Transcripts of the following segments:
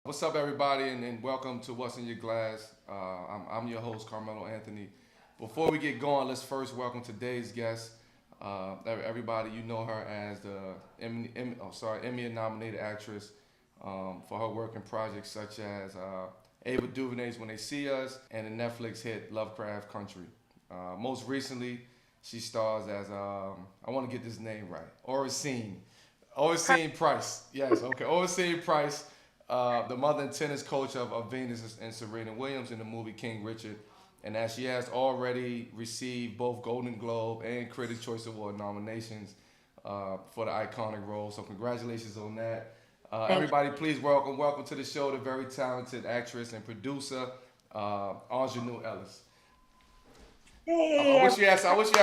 What's up, everybody, and welcome to What's in Your Glass. I'm your host, Carmelo Anthony. Before we get going, let's first welcome today's guest. Everybody, you know her as the Emmy-nominated actress for her work in projects such as Ava DuVernay's When They See Us and the Netflix hit Lovecraft Country. Most recently, she stars as I want to get this name right, Oracene Price. Yes, okay, Oracene Price, the mother and tennis coach of Venus and Serena Williams in the movie King Richard, and as she has already received both Golden Globe and Critics' Choice Award nominations for the iconic role. So congratulations on that. Thank you. Everybody, please welcome to the show the very talented actress and producer, Aunjanue Ellis. Hey, I wish you had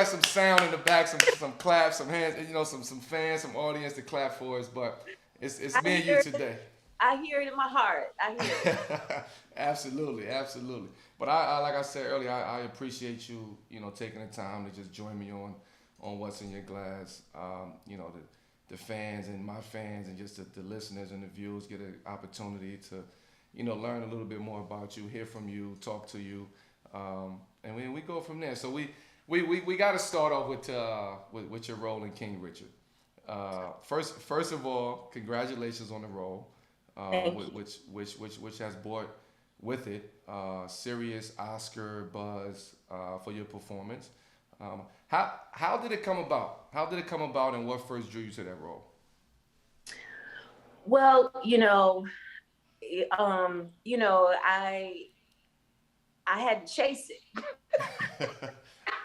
some sound in the back, some claps, some hands, some fans, some audience to clap for us. But it's I me and you hear it. today. I hear it in my heart. I hear it. Absolutely, absolutely. But I like I said earlier, I appreciate you, taking the time to just join me on what's in your glass. The fans and my fans and just the listeners and the viewers get an opportunity to, learn a little bit more about you, hear from you, talk to you, and we go from there. So we got to start off with your role in King Richard. First of all, congratulations on the role, Thank you. which has brought with it serious Oscar buzz for your performance. How did it come about? How did it come about, and what first drew you to that role? Well, I had to chase it.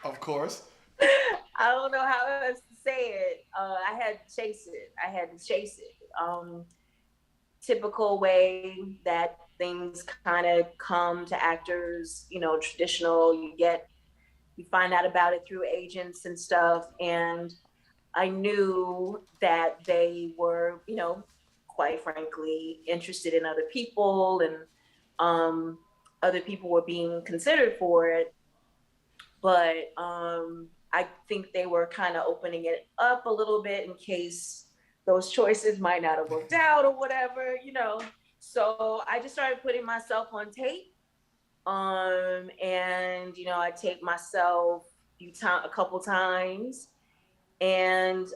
Of course. I don't know how else to say it. I had to chase it. I had to chase it. Typical way that things kind of come to actors. Traditional. You find out about it through agents and stuff, and I knew that they were, quite frankly, interested in other people, and other people were being considered for it. But I think they were kind of opening it up a little bit in case those choices might not have worked out or whatever. So I just started putting myself on tape. And I taped myself a couple times, and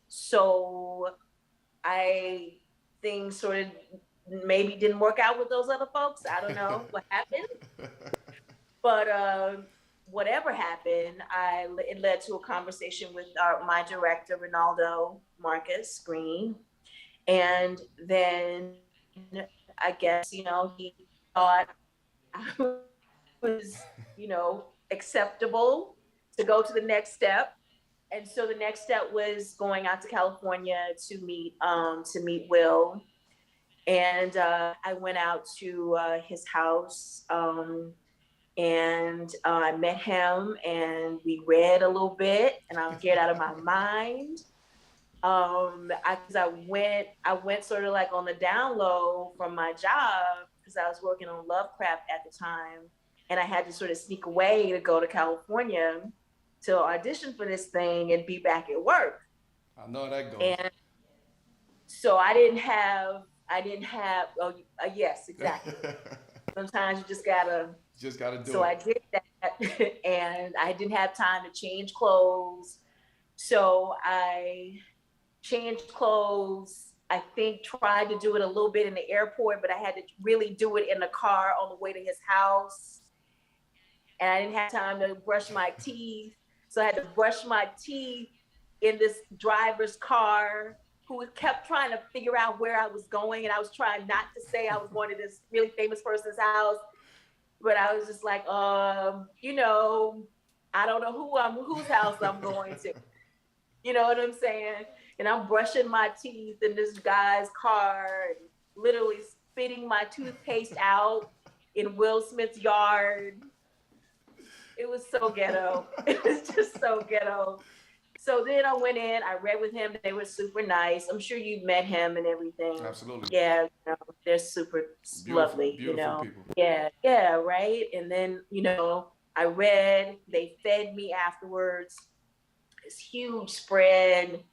so I things sort of maybe didn't work out with those other folks. I don't know what happened, but whatever happened, it led to a conversation with my director, Ronaldo Marcus Green, and then I guess he thought I was acceptable to go to the next step. And so the next step was going out to California to meet Will, and I went out to his house, and I met him, and we read a little bit, and I was scared out of my mind. I went sort of like on the down low from my job because I was working on Lovecraft at the time, and I had to sort of sneak away to go to California to audition for this thing and be back at work. I know how that goes. And so I didn't have. Oh, yes, exactly. Sometimes you just gotta. Just got to do So it. I did that, and I didn't have time to change clothes. So I changed clothes. I think tried to do it a little bit in the airport, but I had to really do it in the car on the way to his house. And I didn't have time to brush my teeth. So I had to brush my teeth in this driver's car who kept trying to figure out where I was going. And I was trying not to say I was going to this really famous person's house. But I was just like, I don't know whose house I'm going to. You know what I'm saying? And I'm brushing my teeth in this guy's car, and literally spitting my toothpaste out in Will Smith's yard. It was so ghetto. It was just so ghetto. So then I went in, I read with him. They were super nice. I'm sure you've met him and everything. Absolutely. Yeah, they're super Beautiful, lovely, beautiful people. Yeah, yeah, right. And then, I read, they fed me afterwards, this huge spread,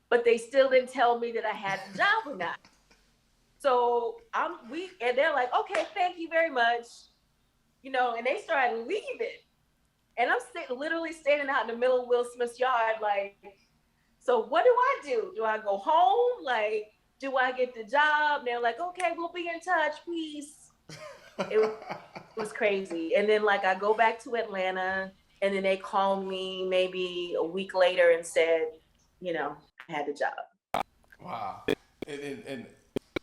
but they still didn't tell me that I had the job or not. So and they're like, okay, thank you very much. And they started leaving. And I'm literally standing out in the middle of Will Smith's yard, like, so what do I do? Do I go home? Like, do I get the job? And they're like, okay, we'll be in touch. Peace. It was crazy. And then like I go back to Atlanta, and then they called me maybe a week later and said, I had the job. Wow. And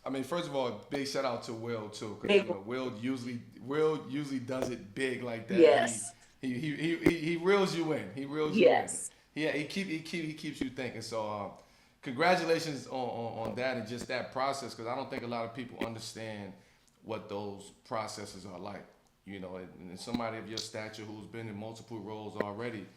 I mean, first of all, big shout out to Will too, because Big, Will usually does it big like that. yes, He reels you in. He reels you in. yes, Yeah, he keeps you thinking. So congratulations on that and just that process, because I don't think a lot of people understand what those processes are like. And somebody of your stature who's been in multiple roles already,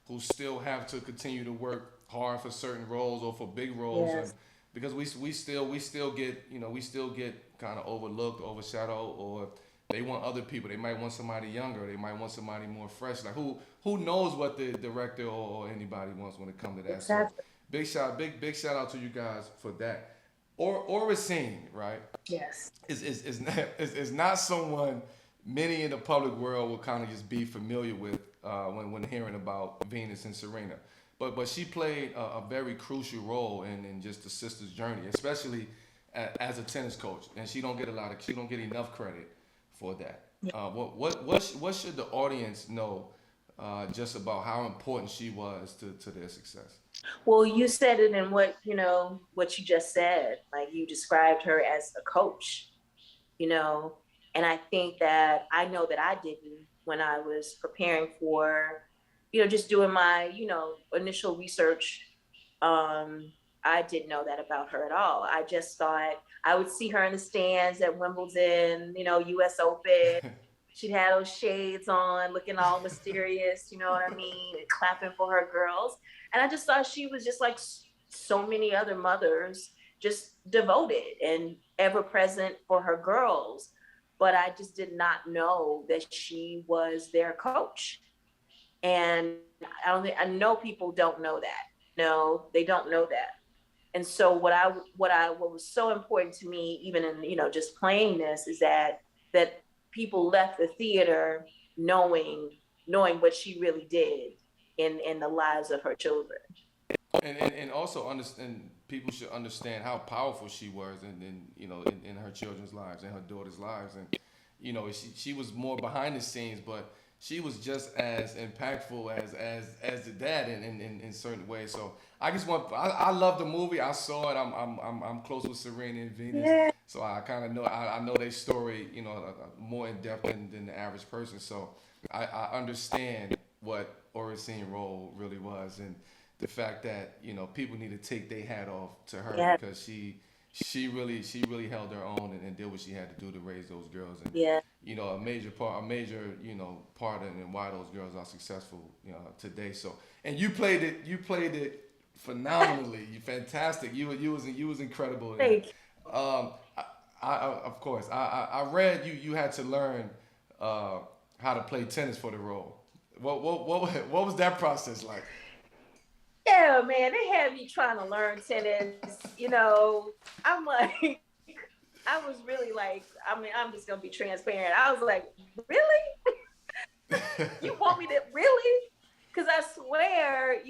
who still have to continue to work hard for certain roles or for big roles, yes, and because we still get kind of overlooked, overshadowed, or they want other people. They might want somebody younger. They might want somebody more fresh. Like who knows what the director or anybody wants when it comes to that. So exactly. big shout out to you guys for that. Or Oracene, right? Yes. Is not someone many in the public world will kind of just be familiar with when hearing about Venus and Serena. But she played a very crucial role in just the sisters' journey, especially as a tennis coach, and she don't get enough credit for that. What should the audience know just about how important she was to their success? Well, you said it in what you just said. Like you described her as a coach, you know, and I think that I know that I didn't when I was preparing for, just doing my, initial research. I didn't know that about her at all. I just thought I would see her in the stands at Wimbledon, US Open. She'd have those shades on, looking all mysterious, you know what I mean, and clapping for her girls. And I just thought she was just like so many other mothers, just devoted and ever present for her girls. But I just did not know that she was their coach. And I know people don't know that. No, they don't know that. And so what was so important to me, even in, just playing this, is that people left the theater knowing what she really did in the lives of her children. And also understand, people should understand how powerful she was in her children's lives and her daughter's lives. And she was more behind the scenes, but she was just as impactful as the dad in certain ways. So I love the movie. I saw it. I'm close with Serena and Venus, Yeah. so I kind of know, I know their story, more in depth than the average person. So I understand what Oracene's role really was, and the fact that people need to take their hat off to her, Yeah. because she really held her own and did what she had to do to raise those girls. And Yeah. a major part in why those girls are successful today. So, and you played it phenomenally. You fantastic. You was incredible. And, Thank you. of course I read you had to learn how to play tennis for the role. What was that process like? Yeah, man, they had me trying to learn tennis. I'm like, I was really like, I'm just gonna be transparent. I was like, really? You want me to really? Because I swear,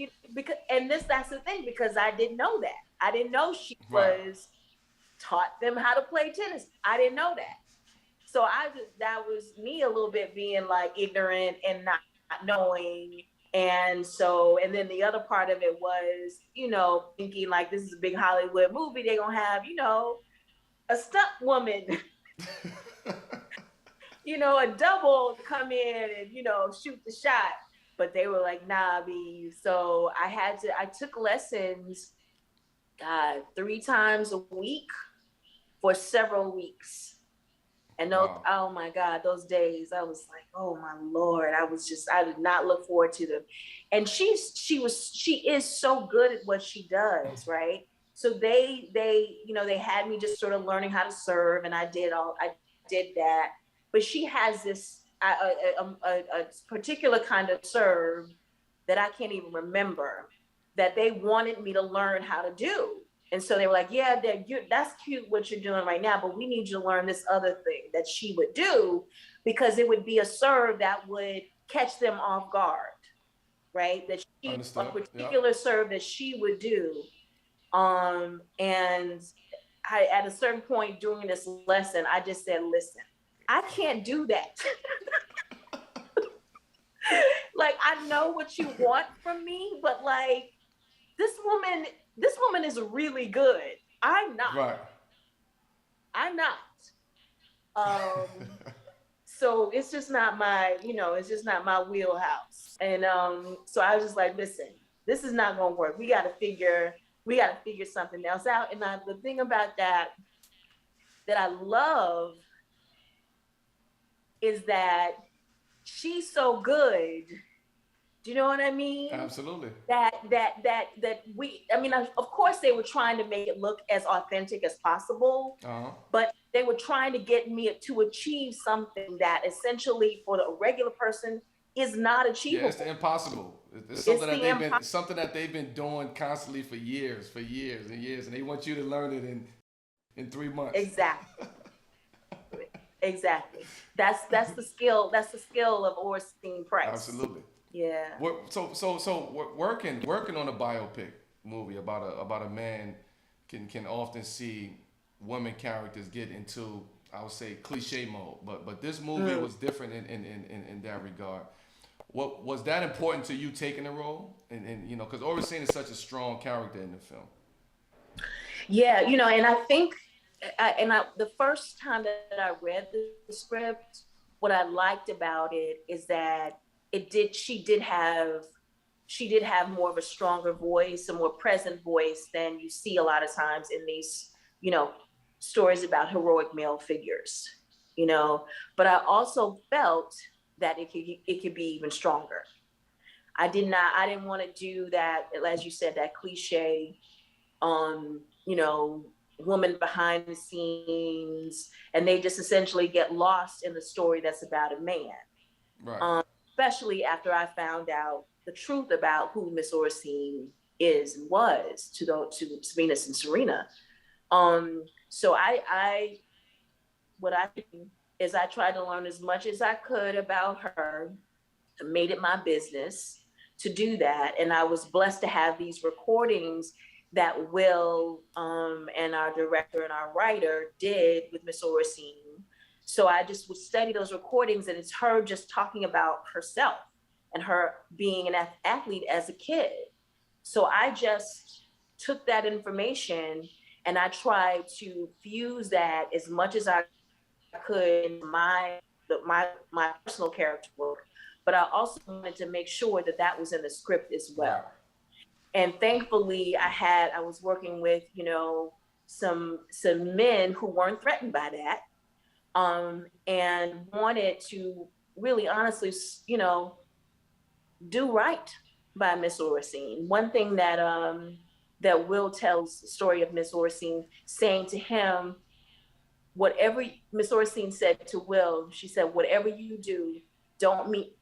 that's the thing, because I didn't know that. I didn't know she Right. was taught them how to play tennis. I didn't know that. So that was me a little bit being like ignorant and not knowing. And then the other part of it was, thinking like this is a big Hollywood movie. They're gonna have, a stunt woman, a double come in and, shoot the shot. But they were like, nah, B. So I took lessons, God, 3 times a week for several weeks. And those, Wow. oh my God, those days, I was like, oh my Lord, I did not look forward to them. And she is so good at what she does, right? So they had me just sort of learning how to serve, and I did that. But she has this a particular kind of serve that I can't even remember, that they wanted me to learn how to do. And so they were like, yeah, that's cute what you're doing right now, but we need you to learn this other thing that she would do, because it would be a serve that would catch them off guard, right? That a Understood. Yep. particular serve that she would do. And at a certain point during this lesson, I just said, listen, I can't do that. Like, I know what you want from me, but like, this woman is really good. I'm not. Right. I'm not. Um, so it's just not my, it's just not my wheelhouse. And so I was just like, listen, this is not gonna work. We gotta figure something else out. And the thing about that I love is that she's so good. Do you know what I mean? Absolutely. That I mean, of course they were trying to make it look as authentic as possible, but they were trying to get me to achieve something that essentially for the regular person is not achievable. Yeah, it's impossible. It's something that they've been doing constantly for years and years, and they want you to learn it in 3 months. Exactly. Exactly. That's the skill. That's the skill of Oracene Price. Absolutely. Yeah. So working on a biopic movie about a man can often see women characters get into, I would say, cliche mode. But this movie was different in that regard. What was that important to you taking the role? And because Oracene is such a strong character in the film. Yeah, and I think the first time that I read the script, what I liked about it is that she did have more of a stronger voice, a more present voice than you see a lot of times in these, stories about heroic male figures, but I also felt that it could be even stronger. I didn't want to do that, as you said, that cliche, woman behind the scenes, and they just essentially get lost in the story that's about a man. Right. Especially after I found out the truth about who Miss Oracene is and was to Venus and Serena. So what I did is I tried to learn as much as I could about her, made it my business to do that. And I was blessed to have these recordings that Will and our director and our writer did with Miss Oracene. So I just would study those recordings, and it's her just talking about herself and her being an athlete as a kid. So I just took that information and I tried to fuse that as much as I could in my personal character work. But I also wanted to make sure that was in the script as well. And thankfully I was working with, some men who weren't threatened by that. And wanted to really honestly, do right by Miss Oracene. One thing that Will tells the story of Miss Oracene saying to him, whatever Miss Oracene said to Will, she said, whatever you do, don't make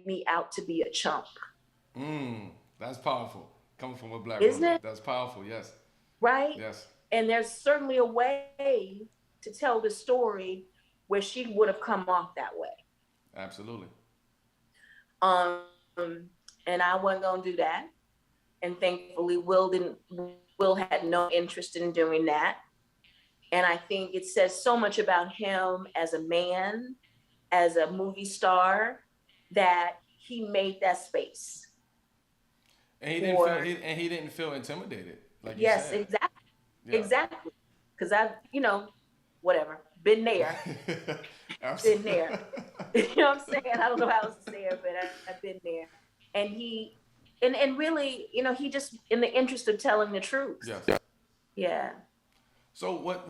me out to be a chump. That's powerful. Coming from a black Isn't woman. it? That's powerful, yes. Right? Yes. And there's certainly a way to tell the story where she would have come off that way. Absolutely. And I wasn't gonna do that. And thankfully Will had no interest in doing that. And I think it says so much about him as a man, as a movie star, that he made that space. And he didn't feel intimidated. Like yes, you said. Exactly. Yeah. Exactly. Because I've, whatever, been there. Been there. You know what I'm saying? I don't know how else to say it, but I've been there. And he, and really, he just, in the interest of telling the truth. Yes. Yeah. So what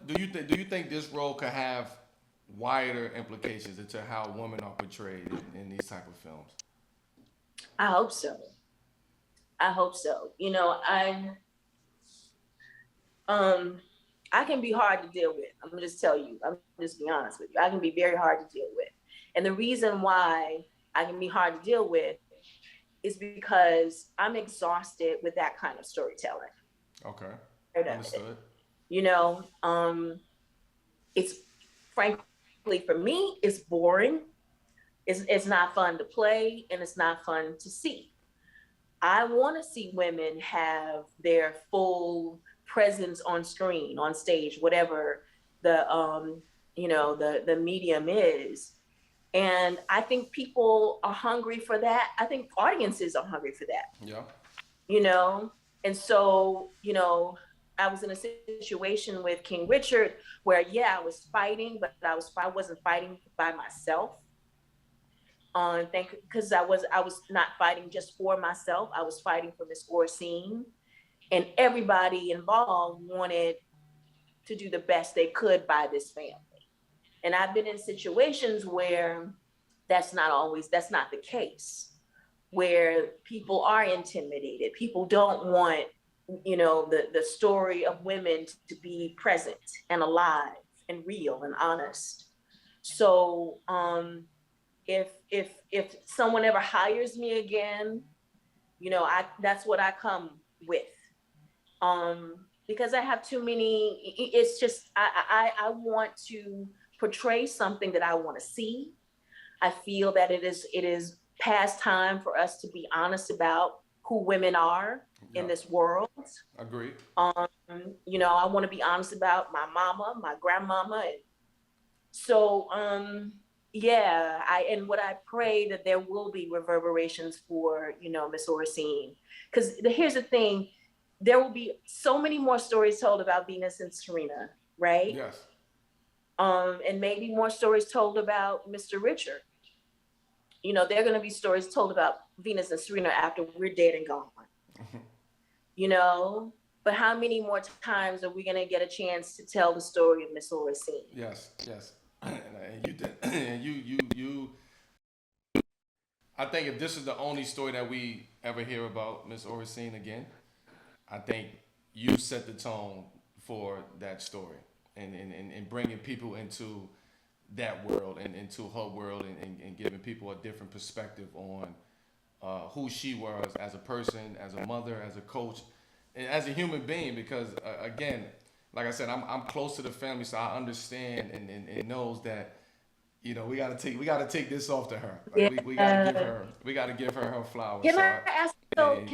do you think? Do you think this role could have wider implications into how women are portrayed in these type of films? I hope so. I can be hard to deal with. I'm gonna just tell you. I'm just be honest with you. I can be very hard to deal with. And the reason why I can be hard to deal with is because I'm exhausted with that kind of storytelling. Okay. of it. Understood. You know, it's frankly for me, it's boring. It's not fun to play, and it's not fun to see. I want to see women have their full presence on screen, on stage, whatever the the medium is. And I think people are hungry for that. I think audiences are hungry for that. Yeah. You know, and so I was in a situation with King Richard where I was fighting, but I wasn't fighting by myself. Thank because I was not fighting just for myself. I was fighting for Miss Oracene, and everybody involved wanted to do the best they could by this family. And I've been in situations where that's not the case, where people are intimidated. People don't want, the story of women to be present and alive and real and honest. So if someone ever hires me again, I that's what I come with. Because I have too many. It's just I want to portray something that I want to see. I feel that it is past time for us to be honest about who women are in this world. Agreed. I want to be honest about my mama, my grandmama, and so and what I pray that there will be reverberations for Miss Oracene, because here's the thing, there will be so many more stories told about Venus and Serena, right? Yes. And maybe more stories told about Mr. Richard. There are going to be stories told about Venus and Serena after we're dead and gone. But how many more times are we going to get a chance to tell the story of Miss Oracene? Yes. Yes. And you did. And you. I think if this is the only story that we ever hear about Miss Oracene again, I think you set the tone for that story and bringing people into that world and into her world and giving people a different perspective on who she was as a person, as a mother, as a coach, and as a human being. Because again, like I said, I'm close to the family, so I understand and knows that we gotta take this off to her. Like we gotta give her her flowers. Can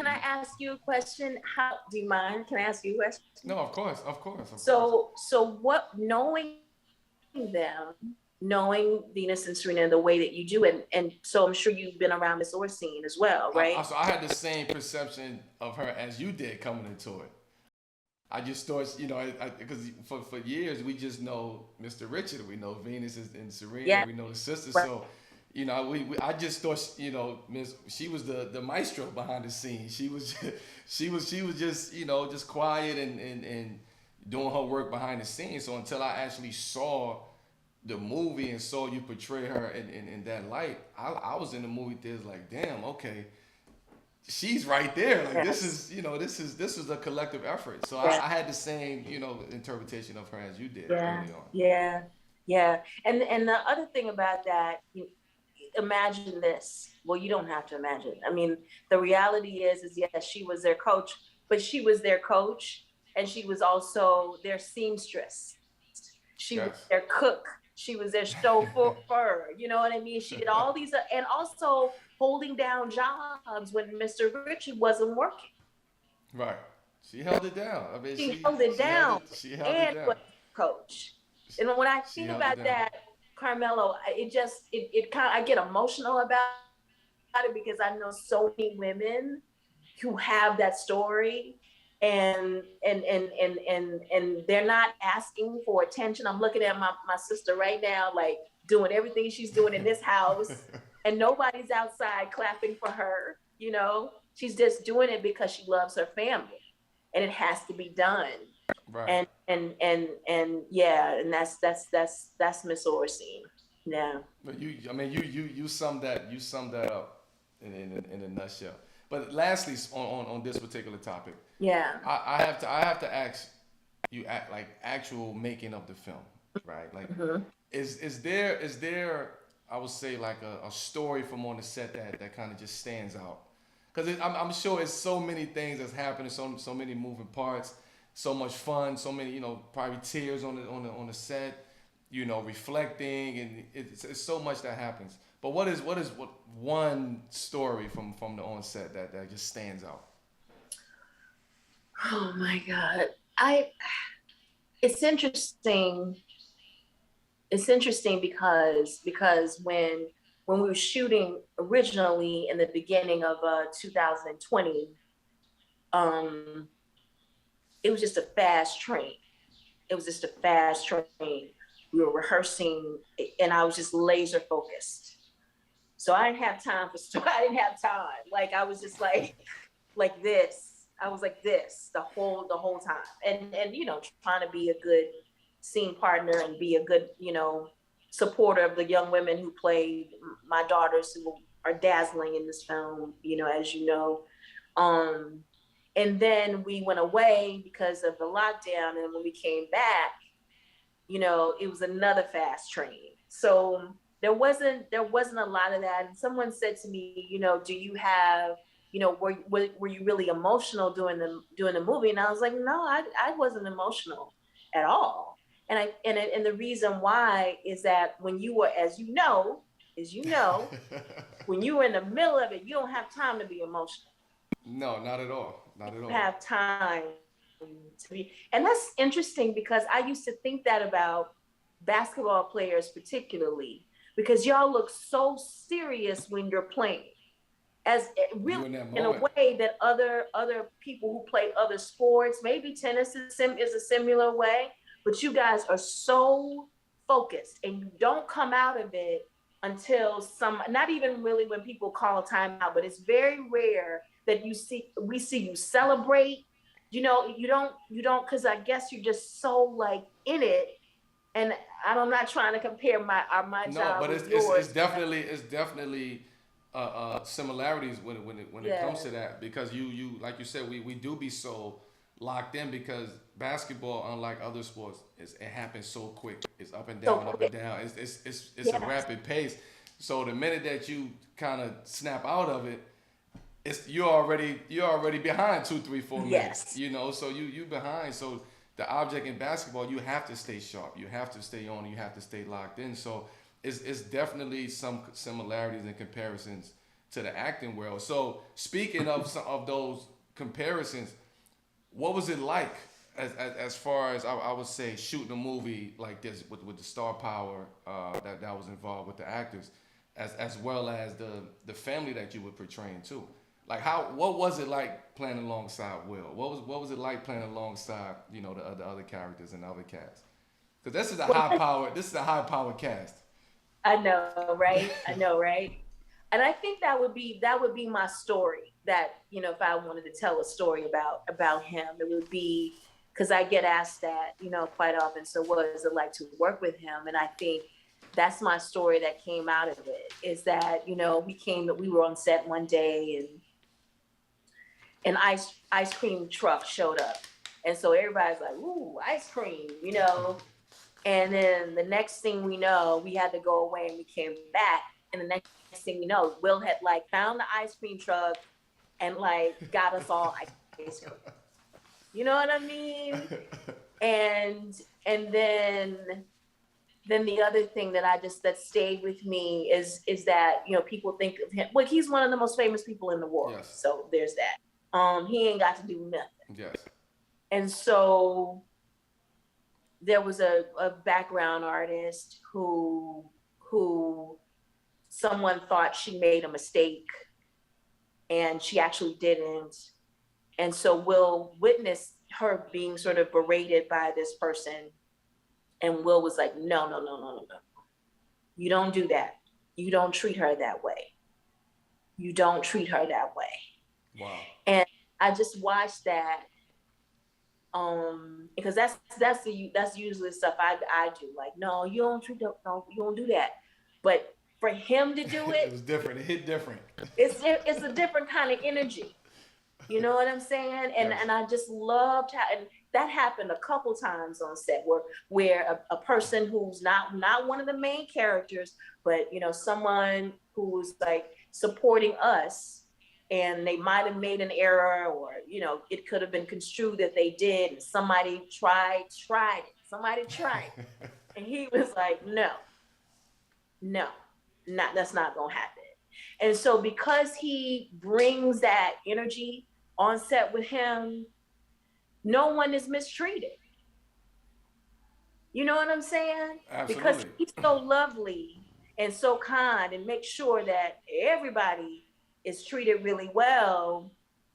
I ask you a question? How do you mind? Can I ask you a question? No, of course, of course. So what, them, knowing Venus and Serena the way that you do, and so I'm sure you've been around Miss Oracene as well, right? So I had the same perception of her as you did coming into it. I just thought, because for years we just know Mr. Richard, we know Venus and Serena, we know the sisters. Right. So, I just thought, Miss, she was the maestro behind the scenes. She was, she was just, just quiet and doing her work behind the scenes. So until I actually saw the movie and saw you portray her in that light, I was in the movie theaters like, damn, okay. She's right there. Like this is a collective effort. So I had the same, interpretation of her as you did early on. Yeah. And the other thing about that, imagine this. Well, you don't have to imagine. I mean, the reality is yes, she was their coach, but she was their coach, and she was also their seamstress. She was their cook. She was their chauffeur. You know what I mean? She did all these, and also holding down jobs when Mr. Richard wasn't working. Right. She held it down. I mean, she held it down. She held it down. Was coach. And when I think about that, Carmelo, it kind of, I get emotional about it because I know so many women who have that story, and they're not asking for attention. I'm looking at my sister right now, like doing everything she's doing in this house, and nobody's outside clapping for her. She's just doing it because she loves her family, and it has to be done. Right. And that's Miss Oracene. Yeah. But you summed that up in a nutshell. But lastly, on this particular topic, I have to ask you, like, actual making of the film, right? Like, is there I would say like a story from on the set that kind of just stands out? Because I'm sure it's so many things that's happening, so many moving parts, so much fun, so many, probably tears on the set, reflecting, and it's so much that happens. But what one story from the onset that just stands out? Oh my God. I it's interesting. It's interesting because when we were shooting originally in the beginning of 2020, um, it was just a fast train. It was just a fast train. We were rehearsing, and I was just laser focused. So I didn't have time for I didn't have time. Like I was just like this. I was like this the whole time, and trying to be a good scene partner and be a good supporter of the young women who played my daughters, who are dazzling in this film. As you know. And then we went away because of the lockdown, and when we came back, it was another fast train. So there wasn't a lot of that. And someone said to me, do you have, were you really emotional doing the movie? And I was like, no, I wasn't emotional at all. And the reason why is that when you were, as you know, when you were in the middle of it, you don't have time to be emotional. No, not at all. Not at all. Have time to be, and that's interesting because I used to think that about basketball players particularly, because y'all look so serious when you're playing, as really in a way that other people who play other sports, maybe tennis is a similar way, but you guys are so focused and you don't come out of it until not even really when people call timeout, but it's very rare that we see you celebrate. You don't, because I guess you're just so like in it. And I'm not trying to compare my job with yours. It's definitely similarities when it comes to that, because you like you said, we do be so locked in, because basketball, unlike other sports, it happens so quick. It's up and down, up and down. It's a rapid pace. So the minute that you kind of snap out of it, you're already behind 2, 3, 4 minutes. Yes. So you behind. So the object in basketball, you have to stay sharp. You have to stay on. You have to stay locked in. So it's definitely some similarities and comparisons to the acting world. So speaking of those comparisons, what was it like as far as I would say shooting a movie like this with the star power that was involved with the actors, as well as the family that you were portraying too? Like what was it like playing alongside Will? What was it like playing alongside the other characters and other casts? Because this is a high power cast. I know, right? And I think that would be my story. That if I wanted to tell a story about him, it would be, because I get asked that quite often. So what is it like to work with him? And I think that's my story that came out of it. Is that we were on set one day, and an ice cream truck showed up, and so everybody's like, "Ooh, ice cream," And then the next thing we know, we had to go away, and we came back, and the next thing we know, Will had like found the ice cream truck and like got us all ice cream. You know what I mean? And then the other thing that stayed with me is that people think of him, well, he's one of the most famous people in the world. Yes. So there's that. He ain't got to do nothing. Yes. And so there was a background artist who someone thought she made a mistake, and she actually didn't. And so Will witnessed her being sort of berated by this person, and Will was like, no. You don't do that. You don't treat her that way. You don't treat her that way. Wow. And I just watched that, because that's usually stuff I do. Like, no, you don't do that. But for him to do it, it was different. It hit different. It's a different kind of energy. You know what I'm saying? And Yes. and I just loved how, and that happened a couple times on set where a person who's not one of the main characters, but someone who's like supporting us, and they might have made an error, or it could have been construed that they did, and somebody tried it. Somebody tried it. And he was like, no, that's not gonna happen. And so because he brings that energy on set with him, no one is mistreated. You know what I'm saying? Absolutely. Because he's so lovely and so kind, and make sure that everybody is treated really well.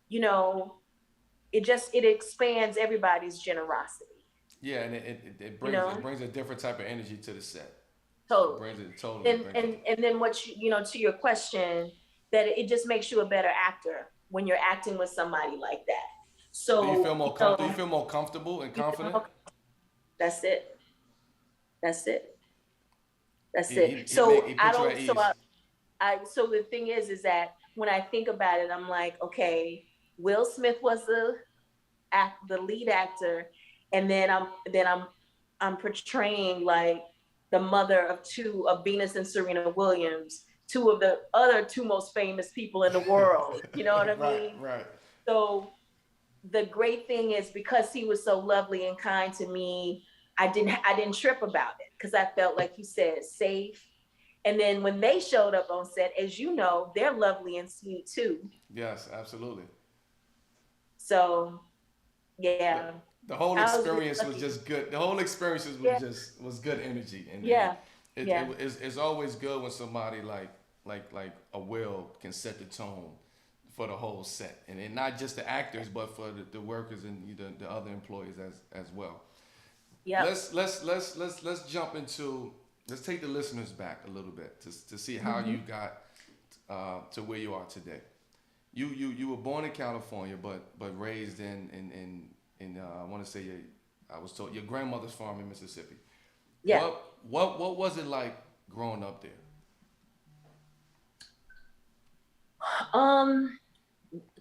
It expands everybody's generosity. Yeah, and it brings a different type of energy to the set. Totally. It brings it totally. And then what to your question, that it just makes you a better actor when you're acting with somebody like that. So do you feel more do you feel more comfortable and confident? That's it. So the thing is that when I think about it, I'm like, okay, Will Smith was the lead actor, and then I'm portraying like the mother of Venus and Serena Williams, two of the other two most famous people in the world. You know what I mean? Right. So the great thing is, because he was so lovely and kind to me, I didn't trip about it, because I felt, like you said, safe. And then when they showed up on set, as you know, they're lovely and sweet too. Yes, absolutely. So, yeah. The whole experience was just good. The whole experience was good energy. And it's always good when somebody like a Will can set the tone for the whole set, and not just the actors, but for the workers and the other employees as well. Yeah. Let's jump into, let's take the listeners back a little bit to see how you got to where you are today. You were born in California, but raised in I want to say I was told your grandmother's farm in Mississippi. Yeah. What was it like growing up there?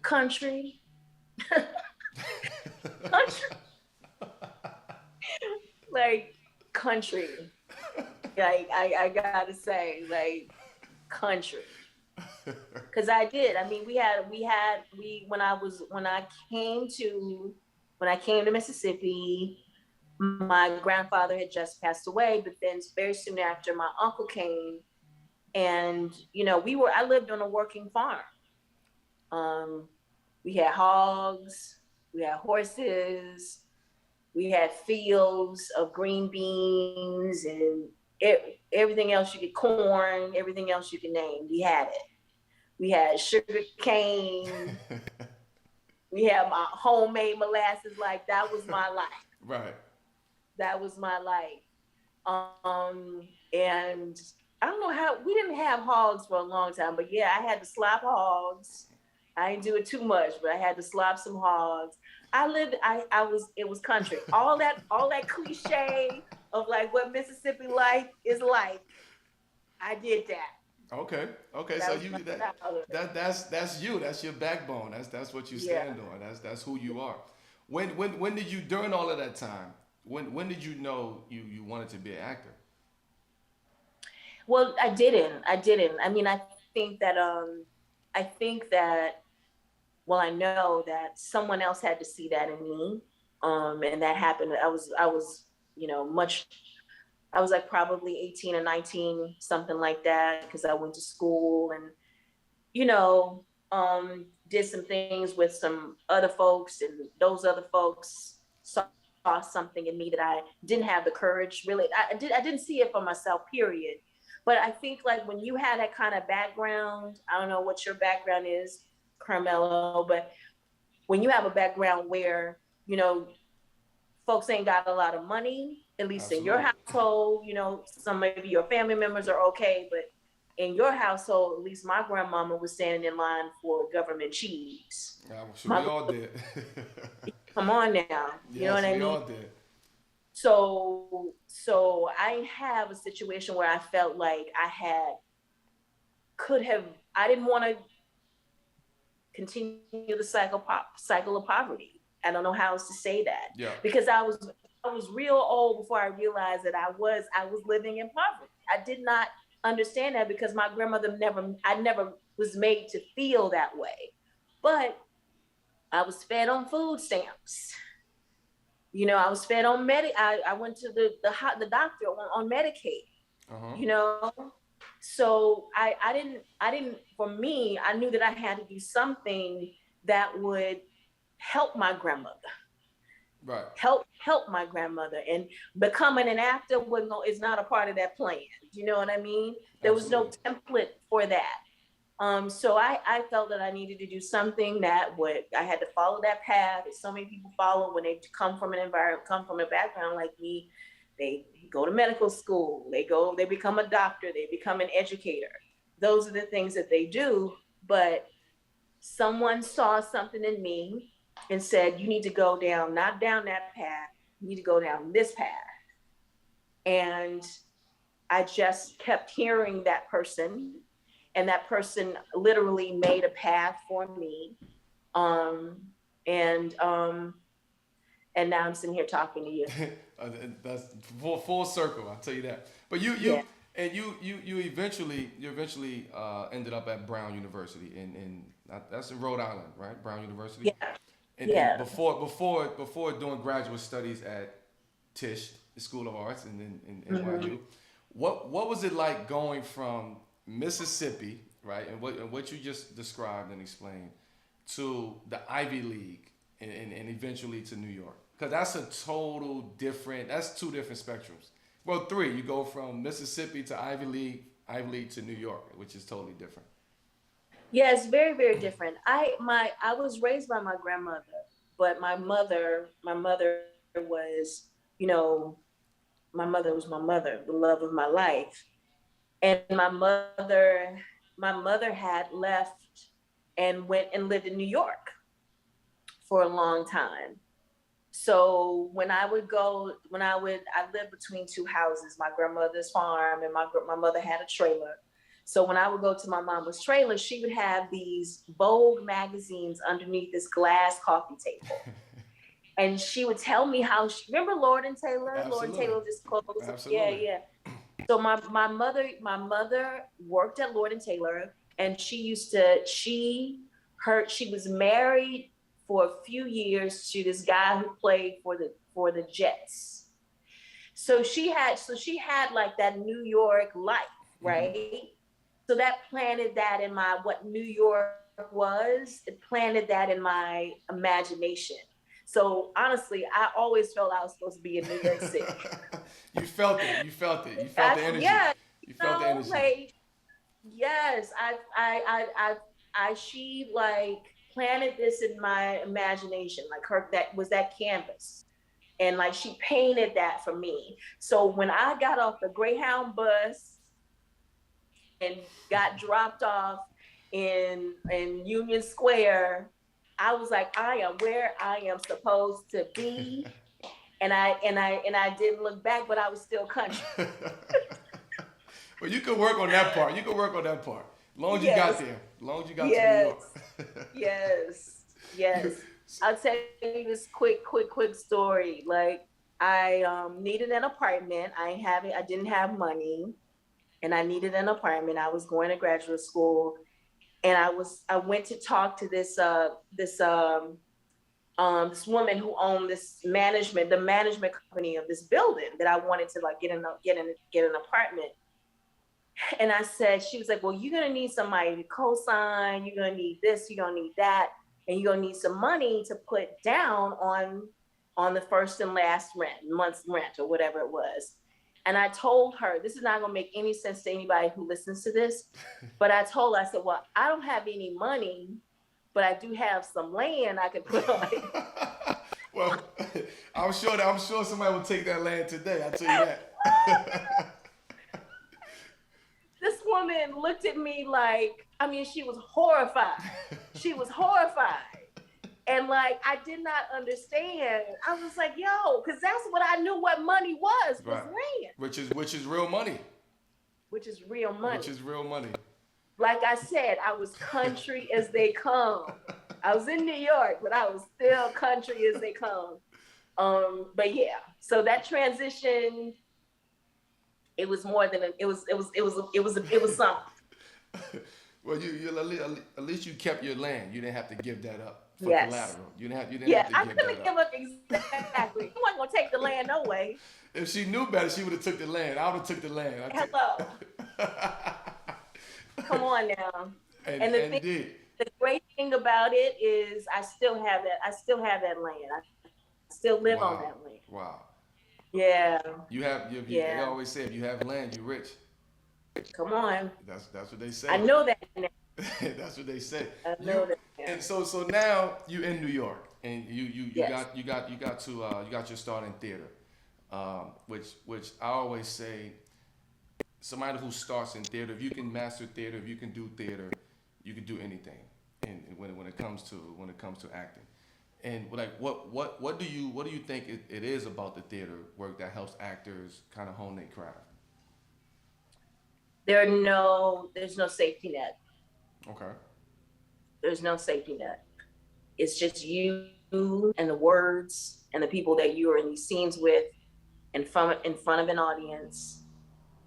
Country. Like country. Like I gotta say, like country. Cause I did. I mean, when I came to Mississippi, my grandfather had just passed away, but then very soon after, my uncle came, and I lived on a working farm. We had hogs, we had horses, we had fields of green beans and everything else you could, corn, everything else you can name. We had it. We had sugar cane. We had my homemade molasses. Like, that was my life. Right. That was my life. And I don't know how, we didn't have hogs for a long time, but yeah, I had to slop hogs. I didn't do it too much, but I had to slop some hogs. It was country. All that cliche of like what Mississippi life is like, I did that. Okay. So that's you. That's your backbone. That's what you stand on. That's who you are. When did you, during all of that time, when did you know you wanted to be an actor? Well, I didn't. I mean, I think that well, I know that someone else had to see that in me. And that happened. I was I was like probably 18 or 19, something like that, because I went to school and, did some things with some other folks, and those other folks saw something in me that I didn't have the courage, really. I didn't see it for myself, period. But I think like when you had that kind of background, I don't know what your background is, Carmelo, but when you have a background where, folks ain't got a lot of money, at least in your household, some maybe your family members are okay, but in your household, at least my grandmama was standing in line for government cheese. Yeah, we all did. Come on now. You know what I mean? We all did. So I have a situation where I felt like I didn't want to continue the cycle of poverty. I don't know how else to say that. Yeah. Because I was real old before I realized that I was living in poverty. I did not understand that because my grandmother I never was made to feel that way. But I was fed on food stamps. You know, I was fed on I went to the doctor on Medicaid. Uh-huh. You know, so I didn't. For me, I knew that I had to do something that would help my grandmother. Right. Help my grandmother, and becoming an actor is not a part of that plan. You know what I mean? There was no Absolutely. template for that. So I felt that I needed to do something that I had to follow that path that so many people follow when they come from an environment, come from a background like me. They go to medical school, they become a doctor, they become an educator. Those are the things that they do. But someone saw something in me and said, you need to go down, not down that path, you need to go down this path. And I just kept hearing that person, and that person literally made a path for me. Um, and now I'm sitting here talking to you. That's full circle. I'll tell you that. But Yeah. you eventually ended up at Brown University in that's in Rhode Island, right? Brown University. Yeah. And Yeah. before doing graduate studies at Tisch, the School of Arts, and then in Mm-hmm. NYU, what was it like going from Mississippi, right, and what you just described and explained, to the Ivy League and eventually to New York? Because that's that's two different spectrums. Well, three. You go from Mississippi to Ivy League to New York, which is totally different. Yeah, it's very, very different. I was raised by my grandmother, but my mother was, you know, my mother, the love of my life. And my mother had left and went and lived in New York for a long time. So I lived between two houses, my grandmother's farm and my mother had a trailer. So when I would go to my mama's trailer, she would have these Vogue magazines underneath this glass coffee table. And she would tell me remember Lord and Taylor? Lord and Absolutely. Taylor just closed. Yeah, Absolutely. yeah. So my mother worked at Lord and Taylor, and she was married for a few years to this guy who played for the Jets. So she had like that New York life, Mm-hmm. right? So that planted that in my what New York was. It planted that in my imagination. So honestly, I always felt I was supposed to be in New York City. You felt it. You felt it. You felt the energy. Yeah, You felt the energy. like yes, she like planted this in my imagination, like that canvas, and like she painted that for me. So when I got off the Greyhound bus and got dropped off in Union Square, I was like, I am where I am supposed to be. And I didn't look back, but I was still country. Well, you can work on that part. You can work on that part. As long as you got Yes, there. As long as you got to New yes, York. yes, You- yes. I'll tell you this quick story. Like I needed an apartment. I didn't have money, and I needed an apartment. I was going to graduate school, and I went to talk to this woman who owned the management company of this building that I wanted to like get an apartment. And I said, she was like, well, you're gonna need somebody to co-sign, you're gonna need this, you're gonna need that, and you're gonna need some money to put down on the first and last month's rent or whatever it was. And I told her, this is not gonna make any sense to anybody who listens to this, but I told her, I said, well, I don't have any money, but I do have some land I could put on it. Well, I'm sure somebody will take that land today. I'll tell you that. This woman looked at me like, I mean, she was horrified. She was horrified. And like, I did not understand. I was like, yo, because that's what I knew what money was Right. land, Which is real money. which is real money. Which is real money. Like I said, I was country as they come. I was in New York, but I was still country as they come. But yeah, so that transition, it was more than it was something. Well, at least you kept your land. You didn't have to give that up for Yes. collateral. You didn't Yeah, have to I give that couldn't give up. up exactly. I wasn't gonna take the land no way. If she knew better, she would have took the land. I would have took the land. Hello. Come on now. And And and did. the great thing about it is I still have that. I still have that land. I still live on Wow, that land. wow. Yeah. They Yeah. always say if you have land, you rich. Come on. That's what they I say. know that now. That's what they say. I You know that now. and so now you in New York and Yes. you got your start in theater, which I always say somebody who starts in theater, if you can master theater, if you can do theater, you can do anything. And when it comes to acting, and like what do you think it is about the theater work that helps actors kind of hone their craft? There's no safety net. Okay. There's no safety net. It's just you and the words and the people that you are in these scenes with in front of an audience.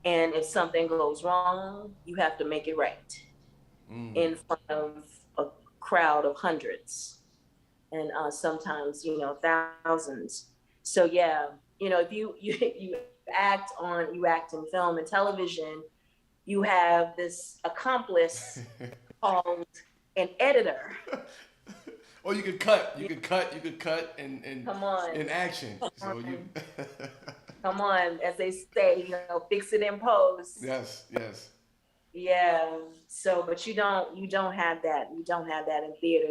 And if something goes wrong, you have to make it right Mm. in front of a crowd of hundreds and sometimes, thousands. So yeah, if you act in film and television, you have this accomplice called an editor. Or you could cut. You could cut and Come on. in action. So you. Come on, as they say, fix it in post. Yes. Yes. Yeah. So, but you don't have that. You don't have that in theater.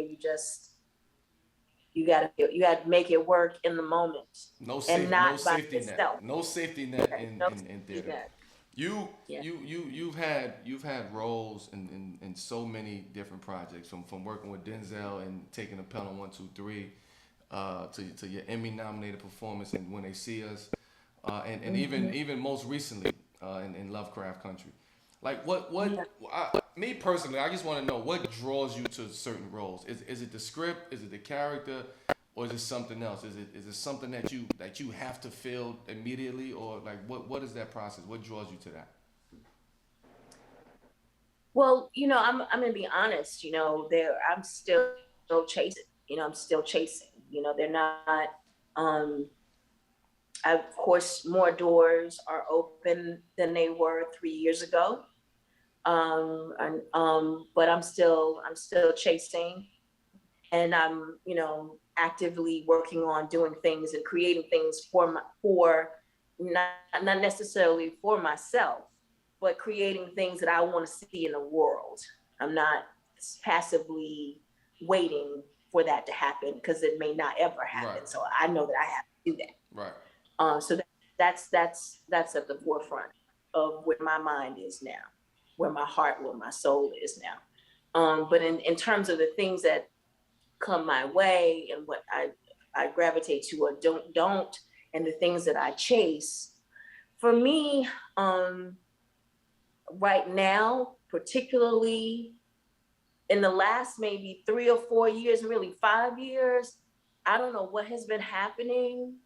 You gotta make it work in the moment. And not No by safety yourself. net. No safety net No in safety theater. net. Yeah. You've had roles in so many different projects from working with Denzel and taking a Pelham 1, 2, 3 to your Emmy nominated performance and When They See Us, and even most recently in Lovecraft Country. Like me personally, I just want to know what draws you to certain roles. Is it the script? Is it the character? Or is it something else? Is it something that you have to feel immediately, or like what is that process? What draws you to that? Well, I'm gonna be honest. I'm still chasing. I'm still chasing. They're not. Of course, more doors are open than they were 3 years ago. But I'm still chasing, and I'm actively working on doing things and creating things for not necessarily for myself, but creating things that I want to see in the world. I'm not passively waiting for that to happen because it may not ever happen. Right. So I know that I have to do that. Right. So that's at the forefront of where my mind is now, where my heart, where my soul is now. But in terms of the things that come my way and what I gravitate to or don't, and the things that I chase, for me, right now, particularly in the last maybe 3 or 4 years, really 5 years, I don't know what has been happening,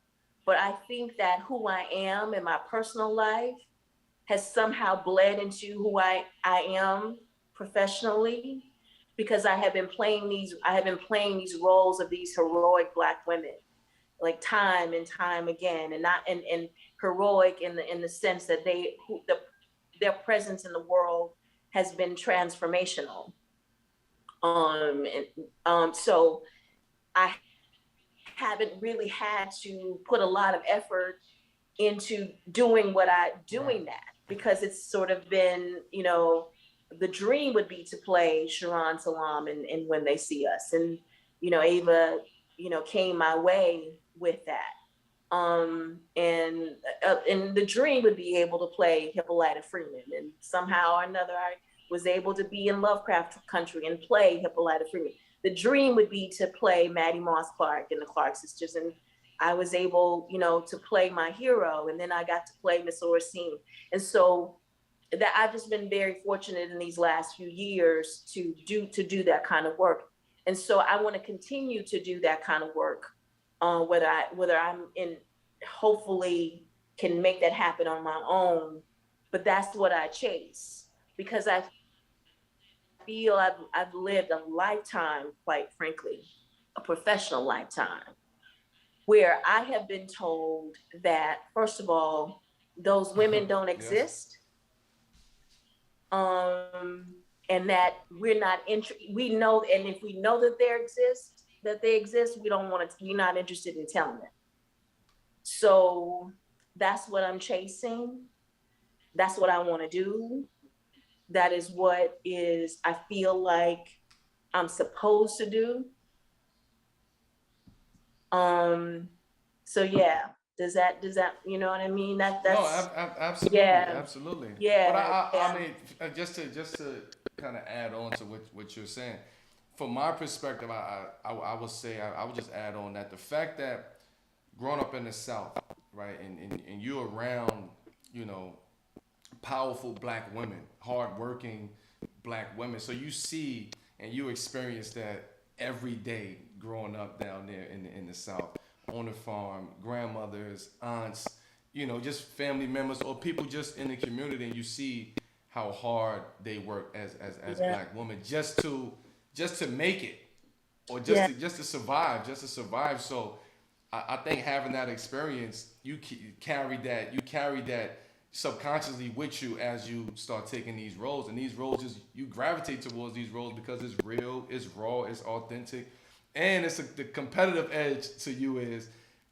but I think that who I am in my personal life has somehow bled into who I am professionally, because I have been playing these roles of these heroic Black women, like time and time again, and not and heroic in the sense that their presence in the world has been transformational. So I haven't really had to put a lot of effort into doing that, because it's sort of been, the dream would be to play Sharon Salam in When They See Us. And, Ava, came my way with that. And the dream would be able to play Hippolyta Freeman. And somehow or another, I was able to be in Lovecraft Country and play Hippolyta Freeman. The dream would be to play Maddie Moss Clark in the Clark Sisters. And I was able, to play my hero. And then I got to play Miss Oracene. And so that I've just been very fortunate in these last few years to do that kind of work. And so I want to continue to do that kind of work, whether I'm in, hopefully can make that happen on my own, but that's what I chase, because I feel I've lived a lifetime, quite frankly, a professional lifetime, where I have been told that, first of all, those women don't Yes. exist. And that we're not we know, and if we know that they exist, we're not interested in telling it. So that's what I'm chasing. That's what I want to do. That is what is I feel like I'm supposed to do. Um, so yeah, does that you know what I mean? No, That's absolutely, yeah, absolutely. But yeah, I yeah, mean, just to kind of add on to what you're saying, from my perspective, I would say I would just add on that the fact that growing up in the South, right, and you're around, you know, powerful black women, hardworking black women, so you see and you experience that every day growing up down there in the South on the farm, grandmothers, aunts, you know, just family members or people just in the community, and you see how hard they work as yeah, black women just to make it or yeah, just to survive, just to survive. So I think having that experience, you carry that subconsciously with you as you start taking these roles, and these roles just you gravitate towards these roles because it's real, it's raw, it's authentic, and the competitive edge to you is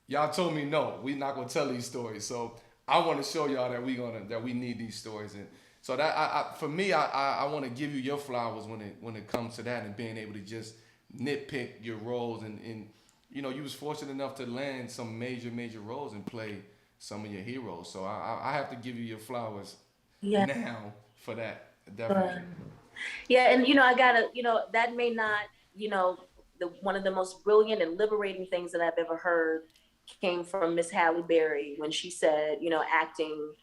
y'all told me no, we're not gonna tell these stories, so I want to show y'all that we need these stories, and so that for me I want to give you your flowers when it comes to that and being able to just nitpick your roles and you know you was fortunate enough to land some major roles and play some of your heroes. So I have to give you your flowers yeah. now for that. Uh, Definitely. yeah, and you know, I gotta, that may not, the one of the most brilliant and liberating things that I've ever heard came from Miss Halle Berry when she said, acting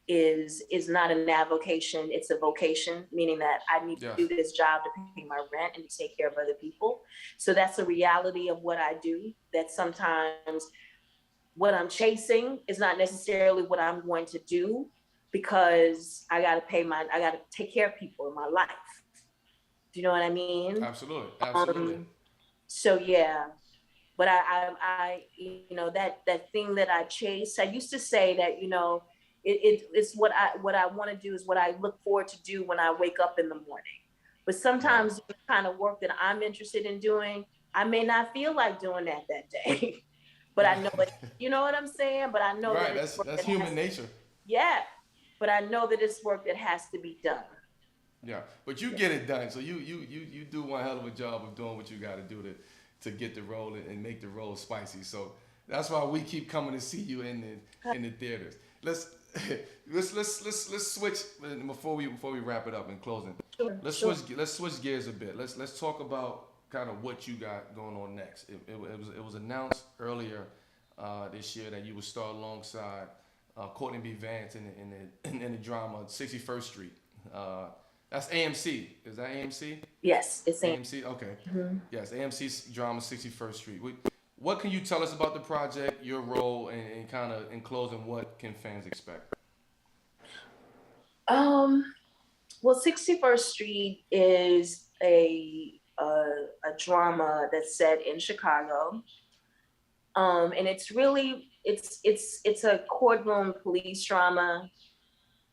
is not an avocation, it's a vocation, meaning that I need Yes. to do this job to pay my rent and to take care of other people. So that's a reality of what I do. That sometimes what I'm chasing is not necessarily what I'm going to do because I got to take care of people in my life. Do you know what I mean? Absolutely. Absolutely. Um, so yeah, but that thing that I chase, I used to say that, it's what I want to do is what I look forward to do when I wake up in the morning. But Right. sometimes the kind of work that I'm interested in doing, I may not feel like doing that day. But I know it, you know what I'm saying? But I know that Right. it's work That's that has, human nature. yeah, but I know that it's work that has to be done. Yeah. But you get it done. So you do one hell of a job of doing what you got to do to get the role and make the role spicy. So that's why we keep coming to see you in the theaters. Let's let's switch before we wrap it up in closing. Sure, sure. Let's switch gears a bit. Let's talk about kind of what you got going on next. It was announced earlier this year that you would start alongside Courtney B. Vance in the drama 61st Street. That's AMC. Is that AMC? Yes, it's saying. AMC. Okay. Mhm. Yes, AMC's drama 61st Street. What can you tell us about the project, your role, and kind of in closing, what can fans expect? Um, well, 61st Street is a drama that's set in Chicago. And it's really it's a courtroom police drama.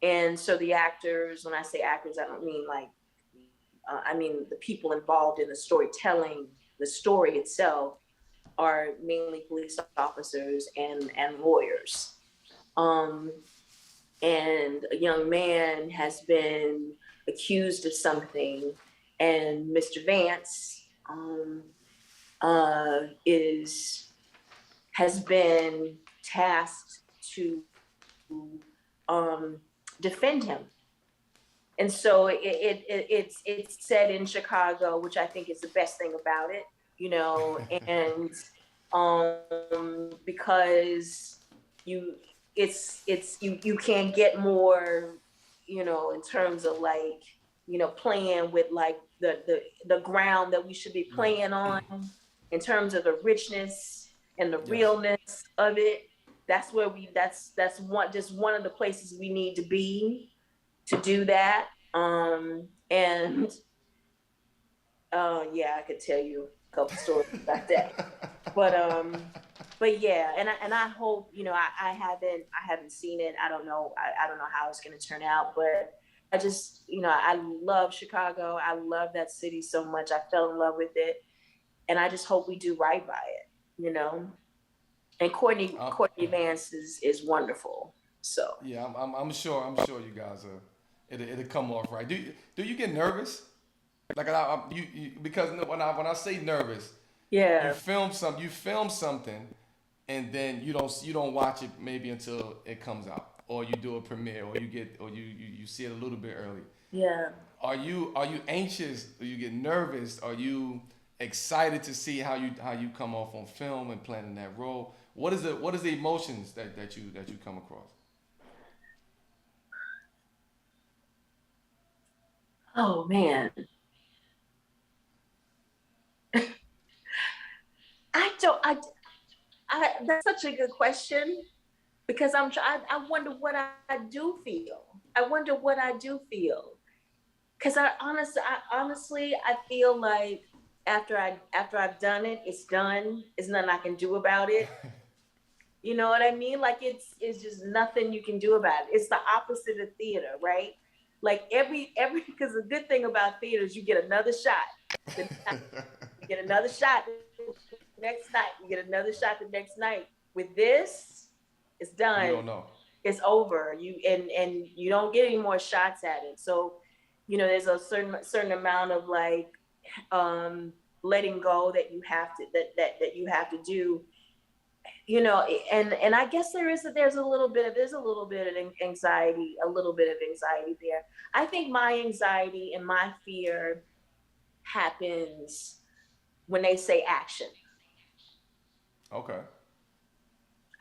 And so the actors, when I say actors, I don't mean like I mean the people involved in the storytelling, the story itself are mainly police officers and lawyers. Um, and a young man has been accused of something, and Mr. Vance is has been tasked to um, defend him. And so it's set in Chicago, which I think is the best thing about it, and because you you can't get more, in terms of like, playing with like the ground that we should be Yeah. playing on in terms of the richness and the Yes. realness of it. That's where that's one of the places we need to be to do that. And Yeah, I could tell you a couple stories about that. But but yeah, and I hope, you know, I haven't seen it. I don't know. I don't know how it's gonna turn out, but I just, you know, I love Chicago. I love that city so much. I fell in love with it, and I just hope we do right by it, you know. And Courtney um, Courtney Vance is wonderful. So yeah, I'm sure you guys are. It'll come off right. Do you get nervous? Like because when I say nervous, yeah, you film something, and then you don't watch it maybe until it comes out, or you do a premiere, or you see it a little bit early. yeah. Are you anxious? Do you get nervous? Are you excited to see how you come off on film and playing in that role? What is the emotions that you come across? Oh man, I don't. That's such a good question because I wonder what I do feel. I wonder what I do feel because I honestly I feel like after I've done it, it's done. There's nothing I can do about it. You know what I mean? Like it's just nothing you can do about it. It's the opposite of theater, right? Like every because the good thing about theater is you get another shot. The You get another shot the next night. You get another shot the next night. With this, it's You done. don't know. It's over. And you don't get any more shots at it. So, you know, there's a certain amount of like letting go that you have to that you have to do. You know, and I guess there's a little bit of anxiety, a little bit of anxiety there. I think my anxiety and my fear happens when they say action. Okay.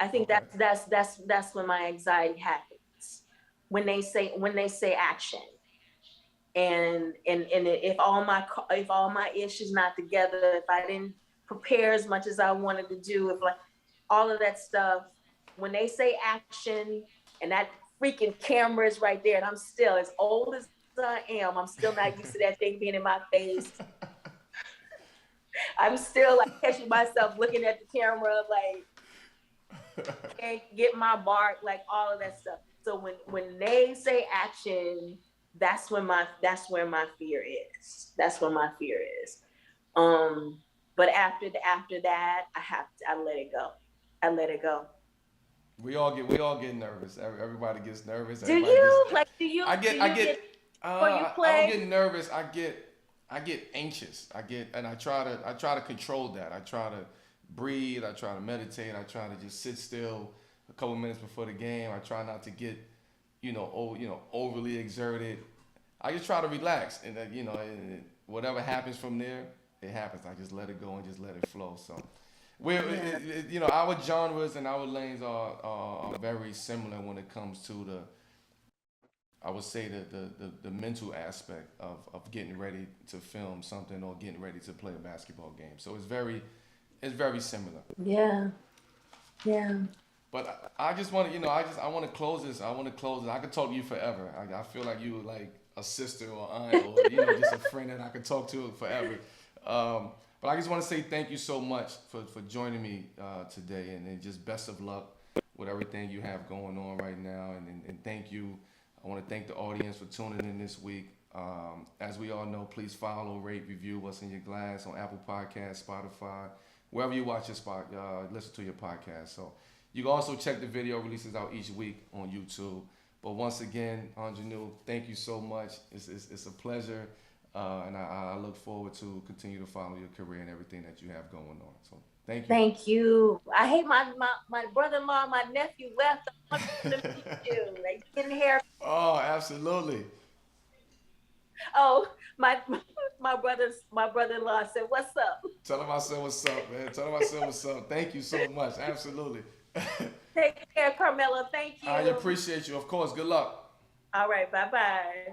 I think Okay. that's when my anxiety happens. When they say action, and if all my ish is not together, if I didn't prepare as much as I wanted to do, if like all of that stuff, when they say action and that freaking camera is right there, and I'm still as old as I am, I'm still not used to that thing being in my face. I'm still like catching myself looking at the camera, like can't get my bark, like all of that stuff. So when they say action, that's where my fear is. That's where my fear is. Um, but after that, I let it go. I let it go. We all get nervous. Everybody gets nervous. Do Everybody gets. you like? I Do get I you get. get before you I don't play? get nervous. I get anxious. And I try to control that. I try to breathe. I try to meditate. I try to just sit still a couple minutes before the game. I try not to get overly exerted. I just try to relax, and whatever happens from there, it happens. I just let it go and just let it flow. So, Yeah. our genres and our lanes are very similar when it comes to I would say the mental aspect of getting ready to film something or getting ready to play a basketball game. So it's very similar. Yeah. Yeah. But I just want to, I want to close this. I want to close it. I could talk to you forever. I feel like you were like a sister or aunt or just a friend that I could talk to forever. But I just want to say thank you so much for joining me today, and just best of luck with everything you have going on right now. And thank you. I want to thank the audience for tuning in this week. As we all know, please follow, rate, review What's in Your Glass on Apple Podcasts, Spotify, wherever you watch your listen to your podcast. So you can also check the video releases out each week on YouTube. But once again, Aunjanue, thank you so much. It's a pleasure, and I look forward to continue to follow your career and everything that you have going on. So thank you. Thank you. I hate my brother-in-law, and my nephew left. I wanted to meet you. Like getting hair. Oh, absolutely. Oh, my my brother-in-law said, "What's up?" Tell him I said what's up, man. Tell him I said what's up. Thank you so much. Absolutely. Take care, Carmelo. Thank I you. appreciate you. Of course. Good luck. All right. Bye bye.